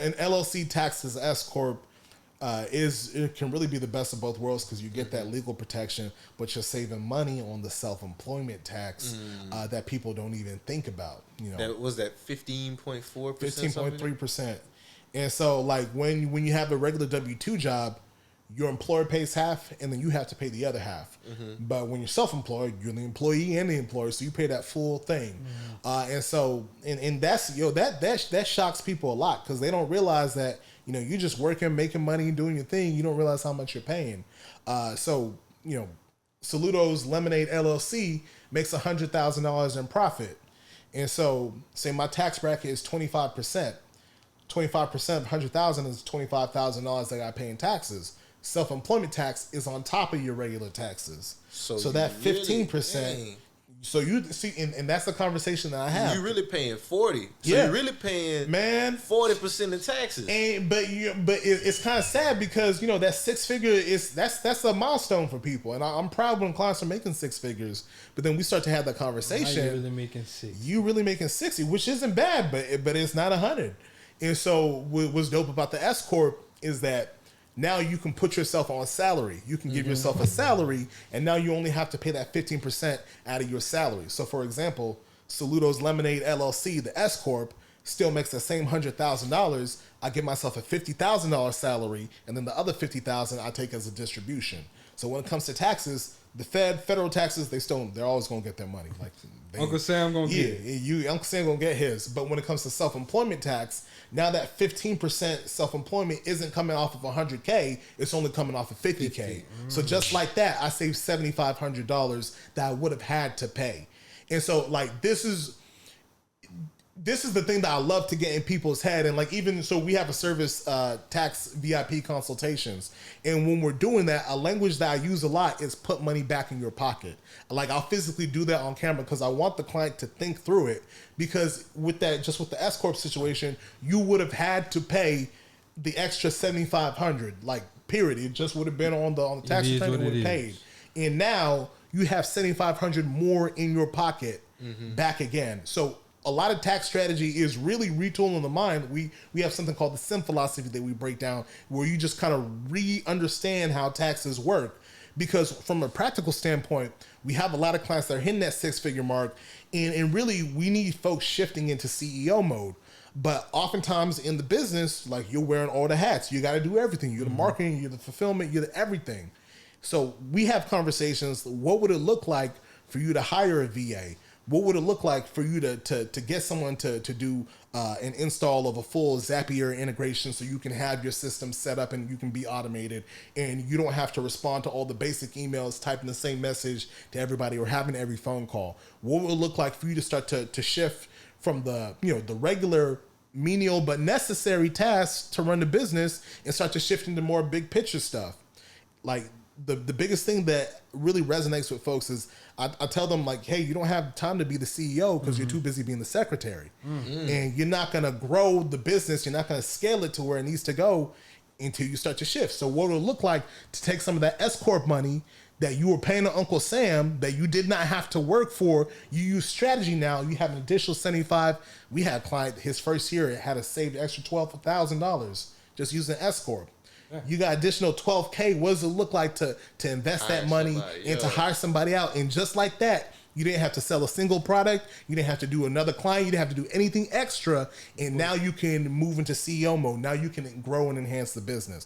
an LLC taxed as S-Corp it can really be the best of both worlds because you get that legal protection, but you're saving money on the self-employment tax that people don't even think about. You know, that was that 15.4%, 15.3%. And so, like when you have a regular W-2 job, your employer pays half, and then you have to pay the other half. But when you're self-employed, you're the employee and the employer, so you pay that full thing. And so, and that's that shocks people a lot because they don't realize that you're just working, making money, doing your thing. You don't realize how much you're paying. So Soluto's Lemonade LLC makes $100,000 in profit, and so say my tax bracket is 25%. 25% of $100,000 is $25,000 that I pay in taxes. Self-employment tax is on top of your regular taxes. So that 15%. So you see, and that's the conversation that I have. You're really paying 40. So you're really paying 40% of taxes. But it's kind of sad because that six figure that's a milestone for people, and I'm proud when clients are making six figures. But then we start to have that conversation. You really making 60. You really making 60, which isn't bad, but it's not 100. And so what's dope about the S-Corp is that now you can put yourself on salary. You can give yourself a salary, and now you only have to pay that 15% out of your salary. So, for example, Soluto's Lemonade LLC, the S-Corp, still makes the same $100,000. I give myself a $50,000 salary, and then the other $50,000 I take as a distribution. So when it comes to taxes, the federal taxes, they're always going to get their money. Like Uncle Sam going to get it. Uncle Sam going to get his. But when it comes to self-employment tax, now that 15% self-employment isn't coming off of $100K, it's only coming off of $50K. So just like that, I saved $7,500 that I would have had to pay. And so like this is the thing that I love to get in people's head. And like, even so, we have a service, tax VIP consultations. And when we're doing that, a language that I use a lot is put money back in your pocket. Like, I'll physically do that on camera because I want the client to think through it. Because with the S-Corp situation, you would have had to pay the extra $7,500, like, period. It just would have been on the tax return, it would have paid. And now you have $7,500 more in your pocket back again. So a lot of tax strategy is really retooling the mind. We have something called the SIM philosophy that we break down, where you just kind of re-understand how taxes work. Because from a practical standpoint, we have a lot of clients that are hitting that six-figure mark, and really we need folks shifting into CEO mode. But oftentimes in the business, like, you're wearing all the hats. You got to do everything. You're the marketing, you're the fulfillment, you're the everything. So we have conversations. What would it look like for you to hire a VA? What would it look like for you to get someone to do an install of a full Zapier integration so you can have your system set up and you can be automated and you don't have to respond to all the basic emails, typing the same message to everybody or having every phone call? What would it look like for you to start to shift from the regular menial but necessary tasks to run the business and start to shift into more big picture stuff? Like, the biggest thing that really resonates with folks is I tell them, like, hey, you don't have time to be the CEO because you're too busy being the secretary. And you're not going to grow the business. You're not going to scale it to where it needs to go until you start to shift. So what would it look like to take some of that S-Corp money that you were paying to Uncle Sam that you did not have to work for? You use strategy now. You have an additional 75. We had a client, his first year, had to save the extra $12,000 just using S-Corp. Yeah. You got additional $12K. What does it look like to invest that money and to hire somebody out? And just like that, you didn't have to sell a single product. You didn't have to do another client. You didn't have to do anything extra. And now you can move into CEO mode. Now you can grow and enhance the business.